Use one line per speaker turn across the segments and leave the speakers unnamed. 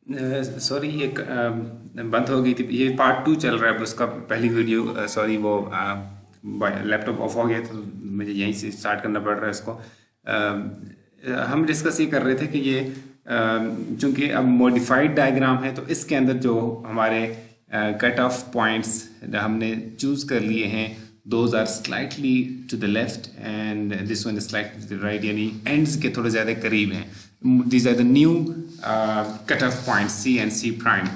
Sorry ये बंद हो गई थी। ये पार्ट 2 चल रहा है, उसका पहली वीडियो सॉरी वो लैपटॉप ऑफ हो गया तो मुझे यहीं से स्टार्ट करना पड़ रहा है इसको। हम डिस्कस ये कर रहे थे कि ये चूंकि अब मॉडिफाइड डायग्राम है तो इसके अंदर जो हमारे कट ऑफ पॉइंट्स हमने चूज कर लिए हैं, those are slightly to the left and this one is slightly to the right, यानी एंड्स के थोड़े ज़्यादा करीब हैं। These are the new cut off point C and C prime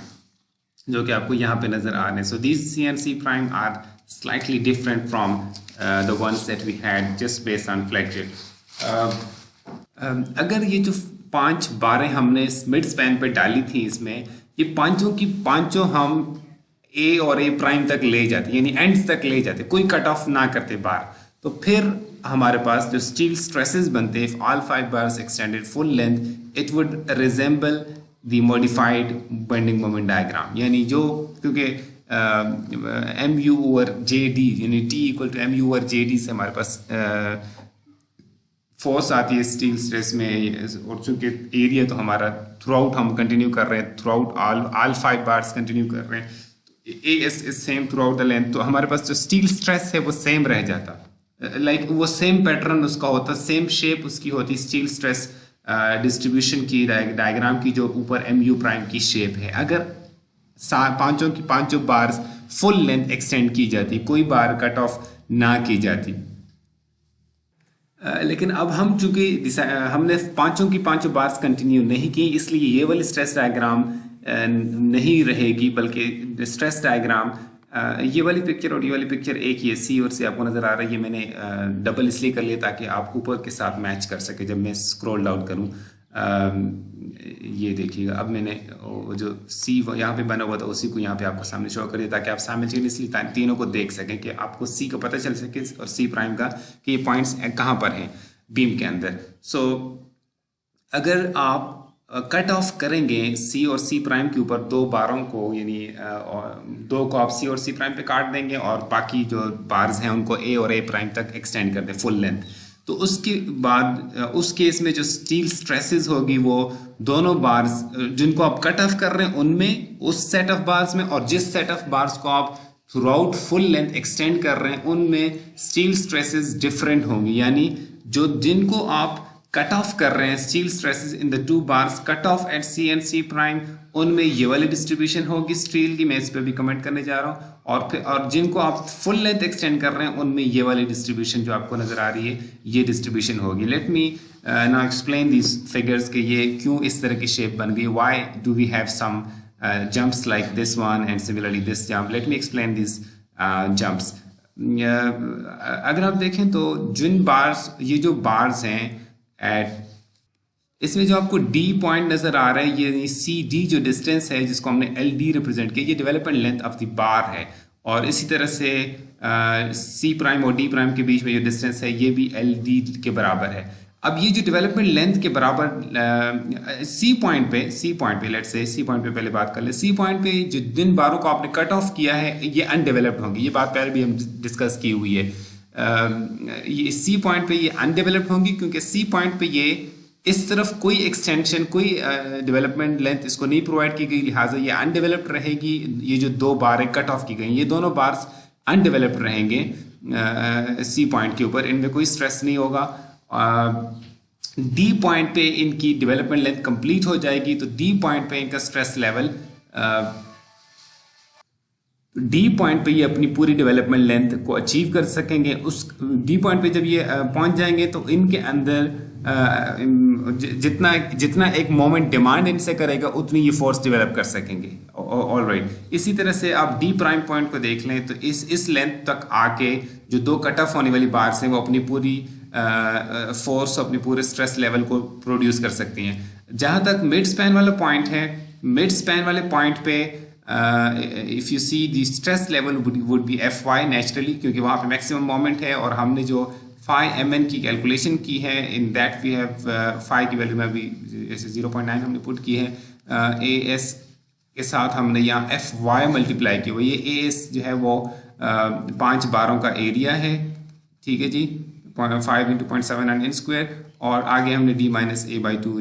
जो कि आपको यहाँ पे नजर आ रहे हैं। So these C and C prime are slightly different from the ones that we had just based on flagship. अगर ये जो 5 बारें हमने मिड स्पैन पे डाली थी, इसमें ये पांचों की पांचों हम ए और ए प्राइम तक ले जाते, यानी एंड्स तक ले जाते, कोई कट ऑफ ना करते बार, तो फिर हमारे पास जो स्टील स्ट्रेसेस बनते, if all 5 bars extended full length it would resemble the modified bending moment diagram. यानी जो क्योंकि M U over J D यानी T equal to M U over J D से हमारे पास फोर्स आती है स्टील स्ट्रेस में, और चूंकि एरिया तो हमारा थ्रू आउट हम कंटिन्यू कर रहे हैं, through out all 5 bars continue कर रहे हैं, A S is same through out the length, तो हमारे पास जो स्टील स्ट्रेस है वो सेम रह जाता, लाइक वो सेम पैटर्न उसका होता, सेम शेप उसकी होती स्टील स्ट्रेस डिस्ट्रीब्यूशन की डायग्राम की जो ऊपर एम यू प्राइम की शेप है। अगर पांचों की पांचों बार्स फुल लेंथ एक्सटेंड की जाती, कोई बार कट ऑफ ना की जाती। लेकिन अब हम चूंकि हमने पांचों की पांचों बार्स कंटिन्यू नहीं की, इसलिए ये वाली स्ट्रेस डायग्राम नहीं रहेगी, बल्कि स्ट्रेस डायग्राम ये वाली पिक्चर और ये वाली पिक्चर एक ही है, सी और सी आपको नजर आ रहा है। ये मैंने डबल इसलिए कर लिया ताकि आप ऊपर के साथ मैच कर सके जब मैं स्क्रॉल डाउन करूं। ये देखिएगा, अब मैंने जो सी यहाँ पे बना हुआ था उसी को यहाँ पे आपको सामने शो कर दिया ताकि आप साइमल्टेनियसली तीनों को देख सकें, कि आपको सी का पता चल सके और सी प्राइम का कि ये पॉइंट्स कहाँ पर हैं बीम के अंदर। सो अगर आप कट ऑफ करेंगे सी और सी प्राइम के ऊपर 2 बारों को, यानी 2 को आप सी और सी प्राइम पे काट देंगे और बाकी जो बार्स हैं उनको ए और ए प्राइम तक एक्सटेंड कर दें फुल लेंथ, तो उसके बाद उस केस में जो स्टील स्ट्रेसेस होगी वो दोनों बार्स जिनको आप कट ऑफ कर रहे हैं उनमें, उस सेट ऑफ बार्स में, और जिस सेट ऑफ बार्स को आप through out full length extend कर रहे हैं उनमें स्टील स्ट्रेसेस डिफरेंट होंगी। यानी जो जिनको आप कट ऑफ कर रहे हैं steel stresses in the 2 bars cut off at C and C prime, उनमें ये वाली डिस्ट्रीब्यूशन होगी स्टील की, मैं इस पे भी कमेंट करने जा रहा हूँ, और जिनको आप फुल लेंथ एक्सटेंड कर रहे हैं उनमें ये वाली डिस्ट्रीब्यूशन जो आपको नजर आ रही है ये डिस्ट्रीब्यूशन होगी। Let me now explain these figures के ये क्यों इस तरह की शेप बन गई, why do we have some jumps like this one and similarly this jump. Let me explain this jumps. अगर आप देखें तो जिन बार्स, ये जो बार्स हैं एट, इसमें जो आपको डी पॉइंट नजर आ रहा है, ये सी डी जो डिस्टेंस है जिसको हमने एल डी रिप्रेजेंट किया, ये development length of the bar है, और इसी तरह से सी प्राइम और डी प्राइम के बीच में जो डिस्टेंस है ये भी एल डी के बराबर है। अब ये जो डेवलपमेंट लेंथ के बराबर सी पॉइंट पे लेट्स से सी पॉइंट पे पहले बात कर ले, सी पॉइंट पे जो जिन बारों को आपने कट ऑफ किया है ये अनडेवलप्ड होंगी, ये बात पहले भी हम डिस्कस की हुई है। ये सी पॉइंट पे ये अनडेवलप्ड होंगी क्योंकि सी पॉइंट पे ये इस तरफ कोई एक्सटेंशन, कोई डेवलपमेंट लेंथ इसको नहीं प्रोवाइड की गई, लिहाजा ये अनडेवलप्ड रहेगी। ये जो 2 बार कट ऑफ की गई, ये दोनों बार्स अनडेवलप्ड रहेंगे सी पॉइंट के ऊपर, इनमें कोई स्ट्रेस नहीं होगा। डी पॉइंट पे इनकी डेवलपमेंट लेंथ कंप्लीट हो जाएगी, तो डी पॉइंट पे इनका स्ट्रेस लेवल, डी पॉइंट पे ये अपनी पूरी डेवलपमेंट लेंथ को अचीव कर सकेंगे। उस डी पॉइंट पे जब ये पहुंच जाएंगे तो इनके अंदर जितना जितना एक मोमेंट डिमांड इनसे करेगा उतनी ये फोर्स डेवलप कर सकेंगे। ऑल राइट, इसी तरह से आप डी प्राइम पॉइंट को देख लें तो इस लेंथ तक आके जो 2 कट ऑफ होने वाली बार्स हैं वो अपनी पूरी फोर्स, अपने पूरे स्ट्रेस लेवल को प्रोड्यूस कर सकती हैं। जहां तक मिड स्पैन वाला पॉइंट है, मिड स्पैन वाले पॉइंट पे if you see the stress level would be F Y naturally, क्योंकि वहां पे मैक्सिमम मोमेंट है, और हमने जो फाई एम एन की कैलकुलेशन की है in that we have phi की वैल्यू में अभी जैसे 0.9 हमने पुट की है, ए एस के साथ हमने यहाँ एफ वाई मल्टीप्लाई की हुई है। ए एस जो है वो 5 बारों का एरिया है, ठीक है जी, 5 × 0.79 n², और आगे हमने d - a/2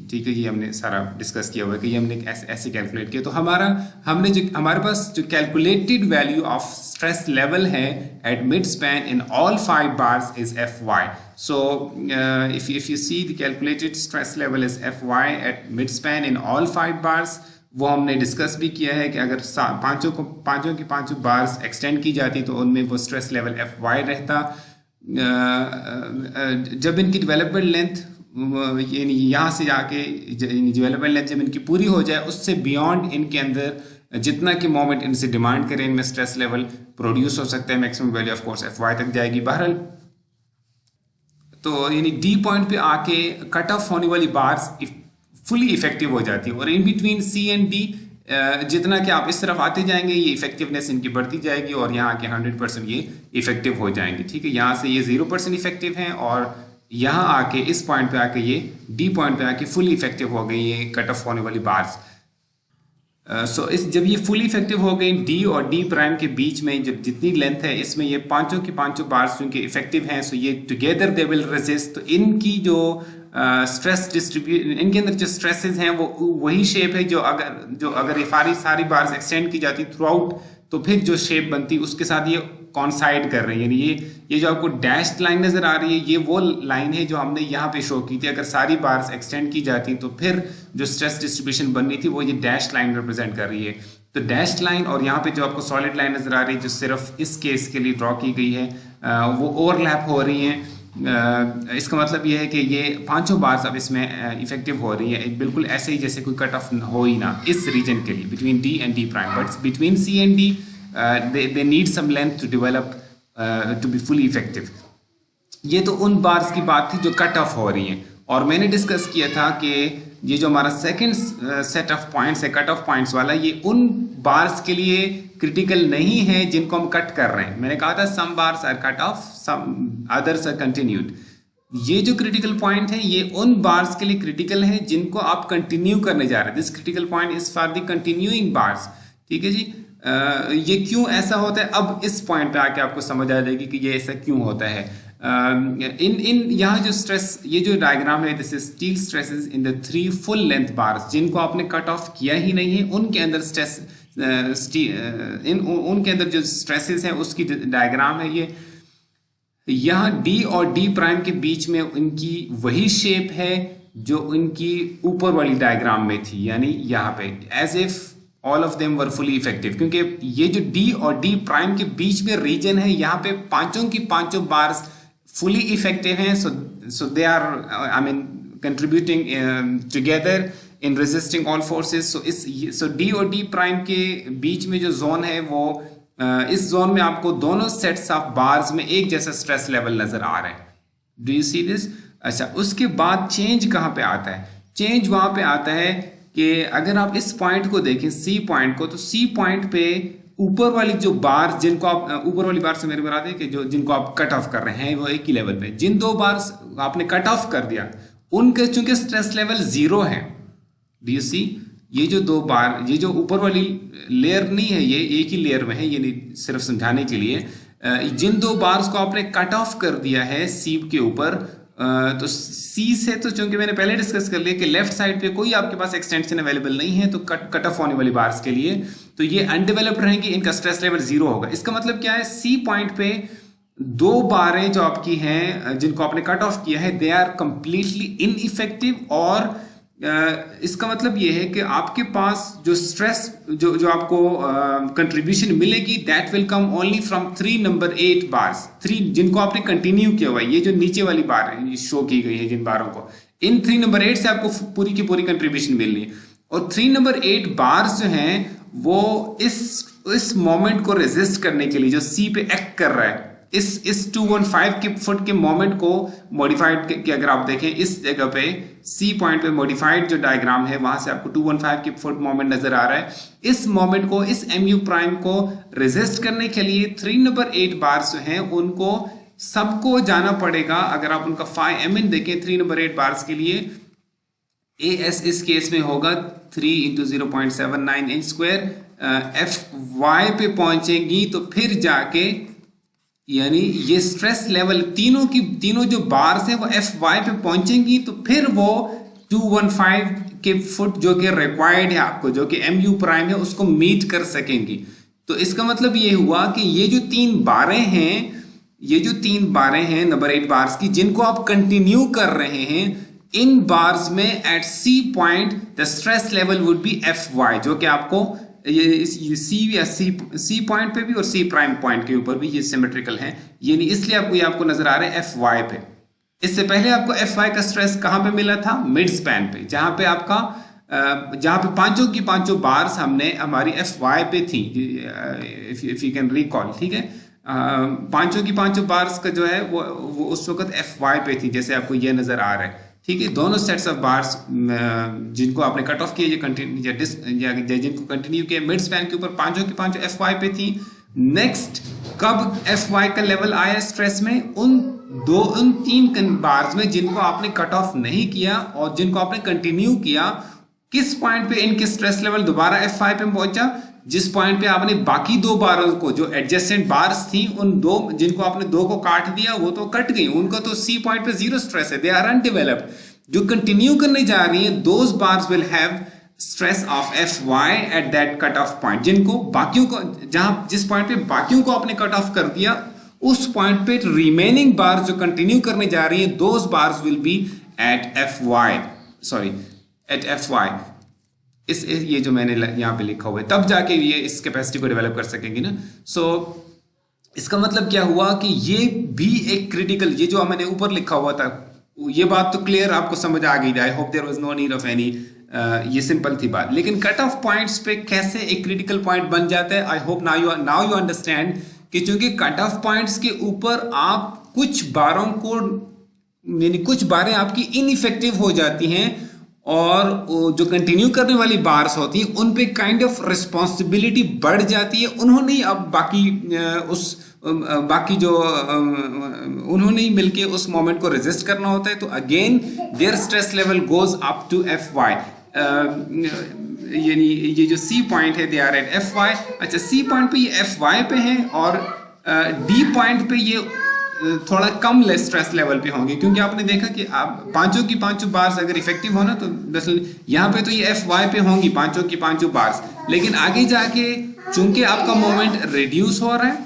ठीक है, ये हमने सारा डिस्कस किया हुआ है कि ये हमने ऐसे कैलकुलेट किया। तो हमारे पास जो calculated value of stress level है at mid span in all 5 bars is Fy। So if you see the calculated stress level is Fy at mid span in all 5 bars, वो हमने डिस्कस भी किया है कि अगर पांचों की पांचों बार्स एक्सटेंड की जाती तो उनमें वो स्ट्रेस लेवल Fy रहता। जब इनकी डेवलपमेंट लेंथ यहाँ से जाके डेवलपमेंट लेंथ जब इनकी पूरी हो जाए, उससे बियॉन्ड इनके अंदर जितना कि मोमेंट इनसे डिमांड करें, इनमें स्ट्रेस लेवल प्रोड्यूस हो सकता है। Maximum value of course Fy तक जाएगी। बहरहाल तो यानी डी पॉइंट पे आके कट ऑफ होने वाली बार्स फुली इफेक्टिव हो जाती है, और in between C and D जितना कि आप इस तरफ आते जाएंगे ये इफेक्टिवनेस इनकी बढ़ती जाएगी और यहाँ आके 100% ये इफेक्टिव हो जाएंगे। ठीक है, यहाँ से ये 0% इफेक्टिव हैं और यहाँ आके इस पॉइंट पे आके ये डी पॉइंट पे आके फुली इफेक्टिव हो गई ये कट ऑफ होने वाली बार्स। जब ये फुली इफेक्टिव हो गई डी और डी प्राइम के बीच में जब जितनी लेंथ है, इसमें ये पांचों की पांचों बार्स क्योंकि इफेक्टिव हैं, सो ये टुगेदर दे विल रेजिस्ट। तो इनकी जो स्ट्रेस डिस्ट्रीब्यूशन, इनके अंदर जो स्ट्रेसेस हैं वो वही शेप है जो अगर ये सारी बार्स एक्सटेंड की जाती थ्रू आउट, तो फिर जो शेप बनती उसके साथ ये कॉन्साइड कर रही है। यानी ये जो आपको डैश्ड लाइन नजर आ रही है, ये वो लाइन है जो हमने यहाँ पे शो की थी। अगर सारी बार्स एक्सटेंड की जाती तो फिर जो स्ट्रेस डिस्ट्रीब्यूशन बननी थी वो ये डैश्ड लाइन रिप्रेजेंट कर रही है। तो डैश्ड लाइन और यहाँ पे जो आपको सॉलिड लाइन नजर आ रही है जो सिर्फ इस केस के लिए ड्रॉ की गई है, वो ओवरलैप हो रही हैं। इसका मतलब ये है कि ये पांचों बार्स अब इसमें इफेक्टिव हो रही है, बिल्कुल ऐसे ही जैसे कोई कट ऑफ हो ही ना इस रीजन के लिए between D and D prime. But between C and D they need some length to develop to be fully effective। ये तो उन बार्स की बात थी जो कट ऑफ हो रही हैं, और मैंने डिस्कस किया था कि ये जो हमारा सेकंड सेट ऑफ पॉइंट्स है कट ऑफ पॉइंट्स वाला, ये उन बार्स के लिए क्रिटिकल नहीं है जिनको हम कट कर रहे हैं। मैंने कहा था some bars are cut off, some others are continued. ये जो क्रिटिकल पॉइंट है ये उन बार्स के लिए क्रिटिकल है जिनको आप कंटिन्यू करने जा रहे हैं। This critical point is for the continuing bars. ठीक है जी, ये क्यों ऐसा होता है अब इस पॉइंट पे आके आपको समझ आ जाएगी कि ये ऐसा क्यों होता है। यहाँ जो स्ट्रेस, ये जो डायग्राम है this is steel stresses in the 3 full length bars जिनको आपने कट ऑफ किया ही नहीं है, उनके अंदर स्ट्रेस उनके अंदर जो स्ट्रेसेस हैं उसकी डायग्राम है ये। यहाँ डी और डी प्राइम के बीच में इनकी वही शेप है जो इनकी ऊपर वाली डायग्राम में थी, यानी यहाँ पे as if all of them were fully effective, क्योंकि ये जो डी और डी प्राइम के बीच में रीजन है यहाँ पे पांचों की पांचों बार्स फुली इफेक्टिव हैं। So they are I mean contributing together in resisting all forces. So D और डी प्राइम के बीच में जो जोन है वो इस जोन में आपको दोनों सेट्स ऑफ बार्स में एक जैसा स्ट्रेस लेवल नजर आ रहा है। Do you see this? अच्छा, उसके बाद चेंज कहाँ पे आता है? चेंज वहां पे आता है कि अगर आप इस पॉइंट को देखें सी पॉइंट को, तो सी पॉइंट पे ऊपर वाली जो बार्स जिनको आप ऊपर वाली बार से मेरे बता दें कि जो जिनको आप कट ऑफ कर रहे हैं वो एक ही लेवल पे, जिन 2 बार्स आपने कट ऑफ कर दिया उनके चूंकि स्ट्रेस लेवल 0 है। Do you see? ये जो 2 बार, ये जो ऊपर वाली लेयर नहीं है, ये एक ही लेयर में है, ये नहीं, सिर्फ समझाने के लिए जिन 2 बार्स को आपने कट ऑफ कर दिया है सी के ऊपर, तो सी से तो चूंकि मैंने पहले डिस्कस कर लिया कि लेफ्ट साइड पे कोई आपके पास एक्सटेंशन अवेलेबल नहीं है, तो कट ऑफ होने वाली बार्स के लिए तो ये अनडेवलप्ड रहेंगी, इनका स्ट्रेस लेवल 0 होगा। इसका मतलब क्या है? सी पॉइंट पे 2 बारें जो आपकी हैं जिनको आपने कट ऑफ किया है, दे आर कंप्लीटली इनइफेक्टिव, और इसका मतलब ये है कि आपके पास जो स्ट्रेस जो आपको कंट्रीब्यूशन मिलेगी that will come only from 3 number 8 bars, 3 जिनको आपने कंटिन्यू किया हुआ है। ये जो नीचे वाली बार है शो की गई है जिन बारों को, इन 3 नंबर 8 से आपको पूरी की पूरी कंट्रीब्यूशन मिलनी है। और 3 नंबर 8 बार्स जो हैं वो इस मोमेंट को रेजिस्ट करने के लिए जो सी पे एक्ट कर रहा है, इस 215 के फुट के मोमेंट को मॉडिफाइड के अगर आप देखें इस जगह पे सी पॉइंट पे मॉडिफाइड जो डायग्राम है वहां से आपको 215 के फुट मोमेंट नजर आ रहा है। इस मोमेंट को, इस mu प्राइम को रेजिस्ट करने के लिए 3 नंबर 8 बार्स जो हैं उनको सबको जाना पड़ेगा। अगर आप उनका phi mn देखें 3 नंबर 8 बार्स के लिए, as इस केस में होगा 3 × 0.79 इंच स्क्वायर, Fy पे पहुंचेंगी तो फिर जाके यानी ये स्ट्रेस लेवल तीनों जो बार्स हैं वो Fy पे पहुंचेंगी तो फिर वो 215 के फुट जो कि रिक्वायर्ड है आपको, जो कि MU प्राइम है, उसको मीट कर सकेंगी। तो इसका मतलब ये हुआ कि ये जो 3 बारें हैं, ये जो 3 बारें हैं नंबर 8 बार्स की, जिनको आप कंटिन्यू कर रहे हैं, इन बार्स में at C point the stress level would be FY, जो कि आपको ये सी पॉइंट पे भी और C प्राइम पॉइंट के ऊपर भी ये सिमेट्रिकल है, यानी इसलिए आपको नजर आ रहा है FY पे। इससे पहले आपको FY का स्ट्रेस कहां पे मिला था? मिड स्पैन पे, जहां पे पांचों की पांचों बार्स हमारी FY पे थी, इफ यू कैन रिकॉल, ठीक है। पांचों की पांचों बार्स का जो है वो उस वक्त FY पे थी, जैसे आपको ये नजर आ रहा है, ठीक है। दोनों सेट्स ऑफ बार्स जिनको आपने कट ऑफ किया जिनको कंटिन्यू किया मिड स्पैन के ऊपर, पांचों की पांचों FY पे थी। नेक्स्ट कब FY का लेवल आया स्ट्रेस में? उन 3 बार्स में जिनको आपने कट ऑफ नहीं किया और जिनको आपने कंटिन्यू किया, किस पॉइंट पे इनके स्ट्रेस लेवल दोबारा FY पे पहुंचा? जिस पॉइंट पे आपने बाकी 2 बारों को, जो एडजेसेंट बार्स थी, उन 2 जिनको आपने 2 को काट दिया, वो तो कट गई, उनको तो C पॉइंट पे 0 स्ट्रेस है, दे आर अनडेवलप्ड। जो कंटिन्यू करने जा रही है, those bars will have stress of FY at that cut off point, जिनको बाकियों को, जिस पॉइंट पे बाकियों को आपने कट ऑफ कर दिया, उस पॉइंट पे रिमेनिंग बार्स जो कंटिन्यू करने जा रही है, those bars will be at FY। ये जो मैंने यहाँ पे लिखा हुआ है, तब जाके ये इस कैपेसिटी को डेवलप कर सकेंगे ना। सो इसका मतलब क्या हुआ कि ये भी एक क्रिटिकल, ये जो मैंने ऊपर लिखा हुआ था, ये बात तो क्लियर आपको समझ आ गई। I hope there was no need of any, ये सिंपल थी बात। लेकिन कट ऑफ पॉइंट्स पे कैसे एक क्रिटिकल पॉइंट बन जाता है, I hope now you understand कि चूंकि कट ऑफ पॉइंट्स के ऊपर आप कुछ बारों को, यानी कुछ बारें आपकी इनइफेक्टिव हो जाती हैं, और जो कंटिन्यू करने वाली बार्स होती हैं उन पे काइंड ऑफ रिस्पॉन्सिबिलिटी बढ़ जाती है। उन्होंने अब उन्होंने ही मिलके उस मोमेंट को रेजिस्ट करना होता है। तो again there stress level goes up to FY, यानी ये जो C पॉइंट है, दे आर एट FY। अच्छा, C पॉइंट पे ये FY पे है, और D पॉइंट पे ये थोड़ा कम स्ट्रेस लेवल पे होंगे, क्योंकि आपने देखा कि आप पांचों की पांचों बार्स अगर इफेक्टिव होना, तो दरअसल यहाँ पे तो ये FY पे होंगी पांचों की पांचों बार्स, लेकिन आगे जाके चूंकि आपका मोमेंट रिड्यूस हो रहा है,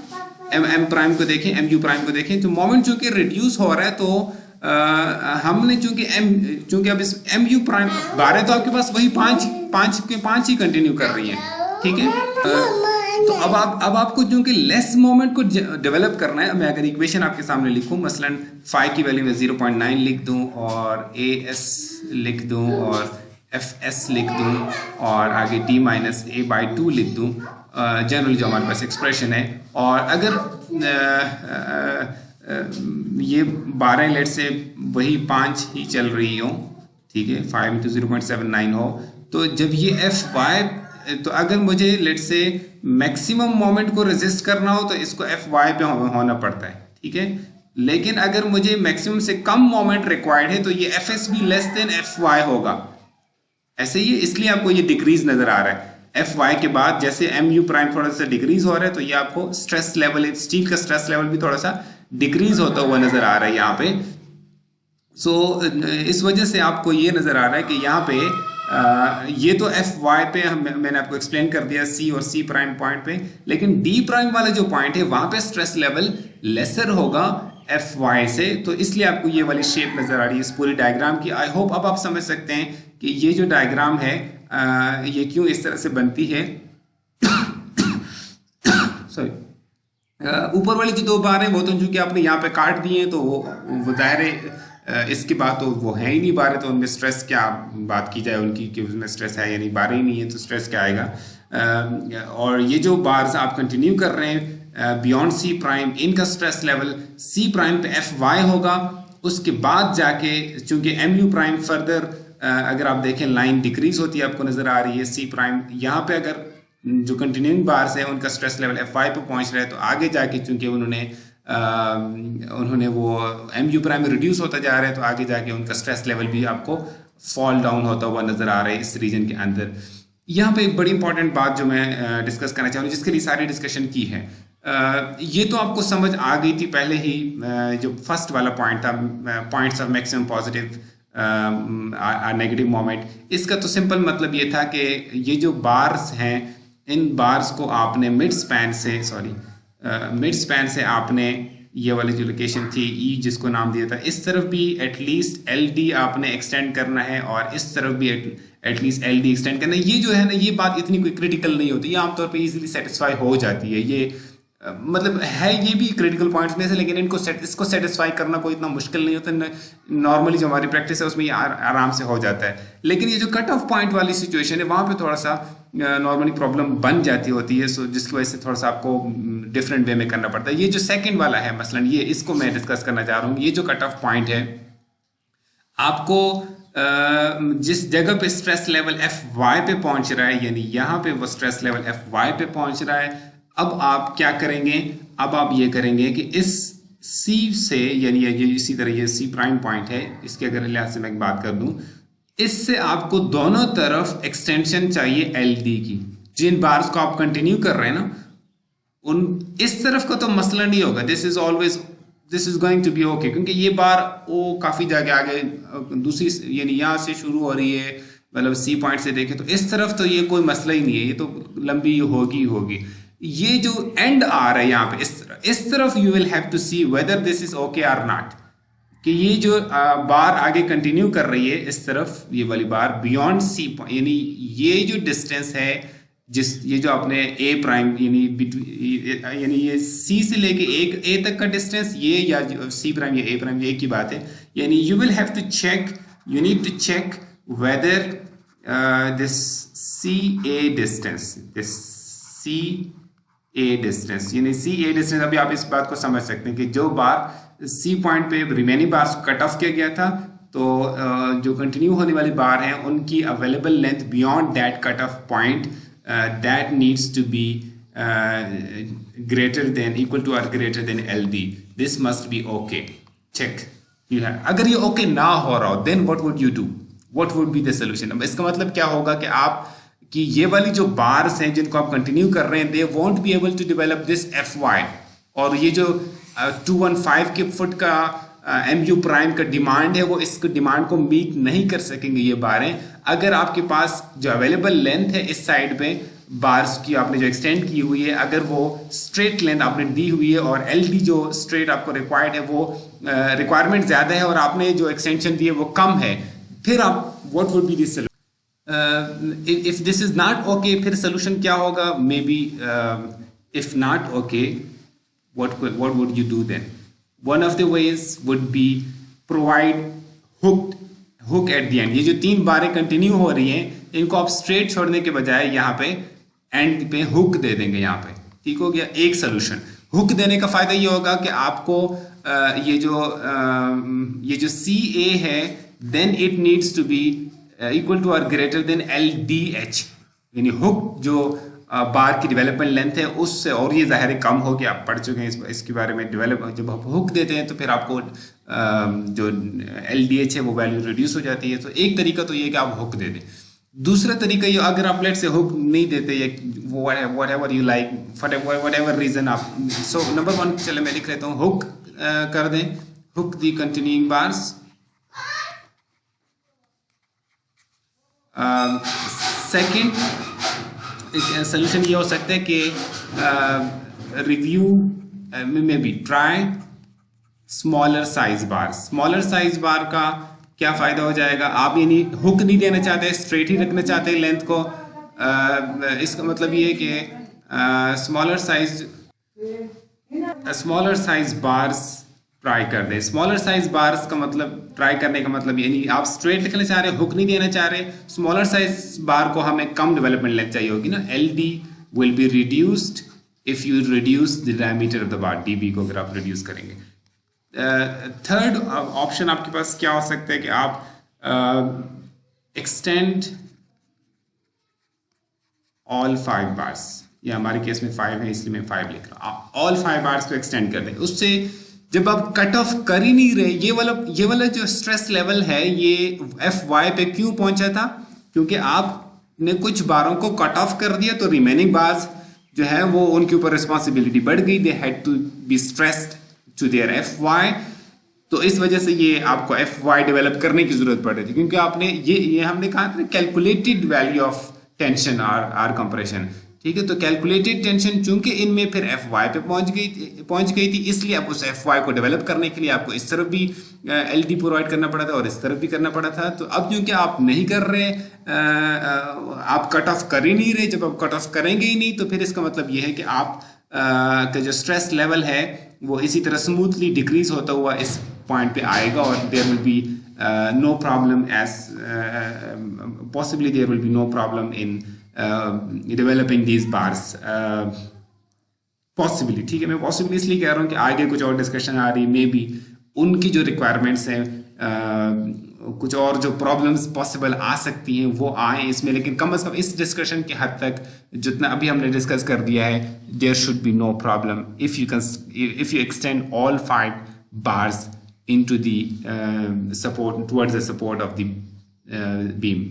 M प्राइम को देखें, MU प्राइम को देखें, तो मोमेंट चूंकि रिड्यूस हो रहा है, तो हमने चूंकि अब इस MU प्राइम बारें तो आपके पास वही पांच ही कंटिन्यू कर रही हैं, ठीक है। तो अब आपको चूंकि लेस मोमेंट को डेवलप करना है, मैं अगर इक्वेशन आपके सामने लिखूं, मसलन फाई की वैल्यू में 0.9 लिख दूं, और AS लिख दूं, और FS लिख दूं, और आगे T-A/2 लिख दूं, जनरली जो हमारे पास एक्सप्रेशन है। और अगर ये 12 लेट से वही 5 ही चल रही हो, ठीक है, 5 × 0.79 हो, तो जब ये FY, तो अगर मुझे लेट से मैक्सिमम मोमेंट को रेजिस्ट करना हो, तो इसको FY पे होना पड़ता है, ठीक है। लेकिन अगर मुझे मैक्सिमम से कम मोमेंट रिक्वायर्ड है, तो ये FS भी लेस देन FY होगा। ऐसे ही, इसलिए आपको ये डिक्रीज नजर आ रहा है। FY के बाद जैसे MU प्राइम थोड़ा सा डिक्रीज हो रहा है, तो ये आपको स्ट्रेस लेवल, स्टील का स्ट्रेस लेवल भी थोड़ा सा डिक्रीज होता हुआ नजर आ रहा है यहाँ पे। सो इस वजह से आपको ये नजर आ रहा है कि यहाँ पे ये तो FY पे मैंने आपको एक्सप्लेन कर दिया, C और C प्राइम पॉइंट पे, लेकिन D प्राइम वाला जो पॉइंट है वहां पे स्ट्रेस लेवल लेसर होगा FY से। तो इसलिए आपको ये वाली शेप नजर आ रही है इस पूरी डायग्राम की। आई होप अब आप समझ सकते हैं कि ये जो डायग्राम है ये क्यों इस तरह से बनती है। सॉरी, ऊपर वाली जो 2 बार है वो तो चूंकि आपने यहाँ पे काट दिए हैं, तो वो जाहिर है इसके बाद तो वो है ही नहीं बारें, तो उनमें स्ट्रेस क्या बात की जाए उनकी, कि उसमें स्ट्रेस है, यानी बारें ही नहीं है तो स्ट्रेस क्या आएगा। और ये जो बार्स आप कंटिन्यू कर रहे हैं बियॉन्ड C प्राइम, इनका स्ट्रेस लेवल C प्राइम पे FY होगा। उसके बाद जाके चूंकि MU प्राइम फर्दर अगर आप देखें लाइन डिक्रीज होती है, आपको नजर आ रही है C प्राइम, यहाँ पे अगर जो कंटिन्यूइंग बार्स है उनका स्ट्रेस लेवल FY पे पहुंच रहा है, तो आगे जाके चूंकि उन्होंने वो MU प्राइम में रिड्यूस होता जा रहा है, तो आगे जाके उनका स्ट्रेस लेवल भी आपको फॉल डाउन होता हुआ नजर आ रहा है इस रीजन के अंदर। यहाँ पे एक बड़ी इंपॉर्टेंट बात जो मैं डिस्कस करना चाहूँगा, जिसके लिए सारी डिस्कशन की है, ये तो आपको समझ आ गई थी पहले ही, जो फर्स्ट वाला पॉइंट था, points of maximum positive negative moment. इसका तो सिंपल मतलब ये था कि ये जो बार्स हैं, इन बार्स को आपने मिड स्पैन से आपने ये वाली जो लोकेशन थी ई जिसको नाम दिया था, इस तरफ भी एटलीस्ट एल डी आपने एक्सटेंड करना है और इस तरफ भी एटलीस्ट एल डी एक्सटेंड करना है। ये जो है ना, ये बात इतनी कोई क्रिटिकल नहीं होती, ये आमतौर पे इजीली सेटिस्फाई हो जाती है। ये मतलब है ये भी क्रिटिकल पॉइंट्स में से, लेकिन इसको सेटिस्फाई करना कोई इतना मुश्किल नहीं होता। नॉर्मली जो हमारी प्रैक्टिस है उसमें ये आराम से हो जाता है। लेकिन ये जो कट ऑफ पॉइंट वाली सिचुएशन है, वहाँ पे थोड़ा सा नॉर्मली प्रॉब्लम बन जाती होती है, सो जिसकी वजह से थोड़ा सा आपको डिफरेंट वे में करना पड़ता है। ये जो सेकंड वाला है मसलन, ये इसको मैं डिस्कस करना चाह रहा हूँ। ये जो कट ऑफ पॉइंट है, आपको जिस जगह पे स्ट्रेस लेवल एफ वाई पे पहुंच रहा है, यानी यहाँ पे वो स्ट्रेस लेवल एफ वाई पे पहुंच रहा है, अब आप क्या करेंगे, अब आप ये करेंगे कि इस सी से, यानी ये इसी तरह ये सी प्राइम पॉइंट है, इसके अगर लिहाज से मैं बात कर दूं, इससे आपको दोनों तरफ एक्सटेंशन चाहिए एल डी की। जिन बार्स को आप कंटिन्यू कर रहे हैं ना, उन इस तरफ का तो मसला नहीं होगा, this is going to be okay, क्योंकि ये बार वो काफ़ी जगह आगे दूसरी, यानी यहाँ से शुरू हो रही है, मतलब सी पॉइंट से देखें तो इस तरफ तो ये कोई मसला ही नहीं है, ये तो लंबी होगी। ये जो एंड आ रहा है यहाँ पे इस तरफ you will have to see whether this is okay और नॉट, कि ये जो बार आगे कंटिन्यू कर रही है इस तरफ, ये वाली बार बियॉन्ड सी, यानी ये जो डिस्टेंस है, ये जो आपने ए प्राइम यानी ये सी से लेके एक ए तक का डिस्टेंस, ये या सी प्राइम या ए प्राइम, ये एक ही बात है। यानी you will have to check, you need to check whether this C A distance, यानी सी ए डिस्टेंस, अभी आप इस बात को समझ सकते हैं कि जो बार सी पॉइंट पे रिमेनिंग बार्स कट ऑफ किया गया था, तो जो कंटिन्यू होने वाली बार हैं उनकी available length beyond that cut off point that needs to be greater than, equal to or greater than LD. This must be okay. Check. You have. अगर ये ओके ना हो रहा हो, then what would you do? What would be the solution? अब इसका मतलब क्या होगा कि आप कि ये वाली जो बार्स हैं जिनको आप कंटिन्यू कर रहे हैं, they won't be able to develop this FY, और ये जो 215 के फुट का MU प्राइम का डिमांड है, वो इस डिमांड को मीट नहीं कर सकेंगे ये बारें। अगर आपके पास जो अवेलेबल लेंथ है इस साइड पे बार्स की आपने जो एक्सटेंड की हुई है, अगर वो स्ट्रेट लेंथ आपने दी हुई है और LD जो स्ट्रेट आपको रिक्वायर्ड है वो रिक्वायरमेंट ज़्यादा है और आपने जो एक्सटेंशन दी है वो कम है, फिर आप what would be this solution? If this is not okay, फिर सोल्यूशन क्या होगा? May be if not okay, what would you do then? One of the ways would be provide hook at the end. ये जो 3 बारें continue हो रही हैं, इनको आप स्ट्रेट छोड़ने के बजाय यहाँ पे एंड पे हुक दे देंगे यहाँ पे। ठीक हो गया एक सोल्यूशन। हुक देने का फायदा ये होगा कि आपको ये जो CA है, then it needs to be equal to और ग्रेटर देन LDH, यानी हुक जो बार की डेवलपमेंट लेंथ है उससे, और ये ज़ाहिर है कम हो गया, आप पढ़ चुके हैं इसके बारे में। जब आप हुक देते हैं तो फिर आपको जो LDH है वो वैल्यू रिड्यूस हो जाती है। तो एक तरीका तो ये कि आप हुक दे दें। दूसरा तरीका ये, अगर आप लेट से हुक नहीं देते या what ever you like, what ever reason आप, सो नंबर 1 चले मैं लिख लेता हूँ, हुक कर दें, हुक दी कंटिन्यूइंग बार्स। सेकेंड सोल्यूशन ये हो सकता है कि रिव्यू में भी ट्राई स्मॉलर साइज बार। स्मॉलर साइज बार का क्या फ़ायदा हो जाएगा? आप यानी हुक नहीं देना चाहते, स्ट्रेट ही रखना चाहते हैं लेंथ को। इसका मतलब ये है कि स्मॉलर साइज बार्स ट्राई कर दें। स्मॉलर साइज बार्स का मतलब, ट्राई करने का मतलब यानी आप स्ट्रेट लिखना चाह रहे हैं, हुक नहीं देना चाह रहे। स्मॉलर साइज बार को हमें कम डेवलपमेंट लेंथ चाहिए होगी ना। LD will be reduced if you reduce the diameter of the bar, DB को अगर आप रिड्यूस करेंगे। थर्ड ऑप्शन आपके पास क्या हो सकता है कि आप एक्सटेंड ऑल 5 बार्स, या हमारे केस में 5 है इसलिए मैं 5 लिख रहा हूँ। आप ऑल 5 बार्स को एक्सटेंड कर दें। उससे जब आप कट ऑफ कर ही नहीं रहे, ये वाला जो स्ट्रेस लेवल है ये FY पे क्यों पहुंचा था? क्योंकि आपने कुछ बारों को कट ऑफ कर दिया, तो रिमेनिंग बार्स जो है वो उनके ऊपर रिस्पॉन्सिबिलिटी बढ़ गई, they had to be stressed to their FY। तो इस वजह से ये आपको एफ वाई डेवलप करने की जरूरत पड़ रही थी, क्योंकि आपने ये हमने कहा था calculated value of tension or compression, ठीक है। तो कैलकुलेटेड टेंशन चूंकि इनमें फिर एफ वाई पे पहुंच गई थी, इसलिए अब उस एफ वाई को डेवलप करने के लिए आपको इस तरफ भी एल डी प्रोवाइड करना पड़ा था और इस तरफ भी करना पड़ा था। तो अब क्योंकि आप नहीं कर रहे, आप कट ऑफ कर ही नहीं रहे, जब आप कट ऑफ करेंगे ही नहीं तो फिर इसका मतलब ये है कि आप का जो स्ट्रेस लेवल है वो इसी तरह स्मूथली डिक्रीज होता हुआ इस पॉइंट पे आएगा और there will be no problem as possibly there will be no problem in developing these bars possibly, ठीक है। मैं पॉसिबली इसलिए कह रहा हूँ कि आगे कुछ और डिस्कशन आ रही, मे बी उनकी जो रिक्वायरमेंट्स हैं कुछ और जो प्रॉब्लम्स पॉसिबल आ सकती हैं वो आए इसमें, लेकिन कम अज कम इस डिस्कशन के हद तक जितना अभी हमने डिस्कस कर दिया है, there should be no problem if you extend all 5 bars into the support towards the support of the beam.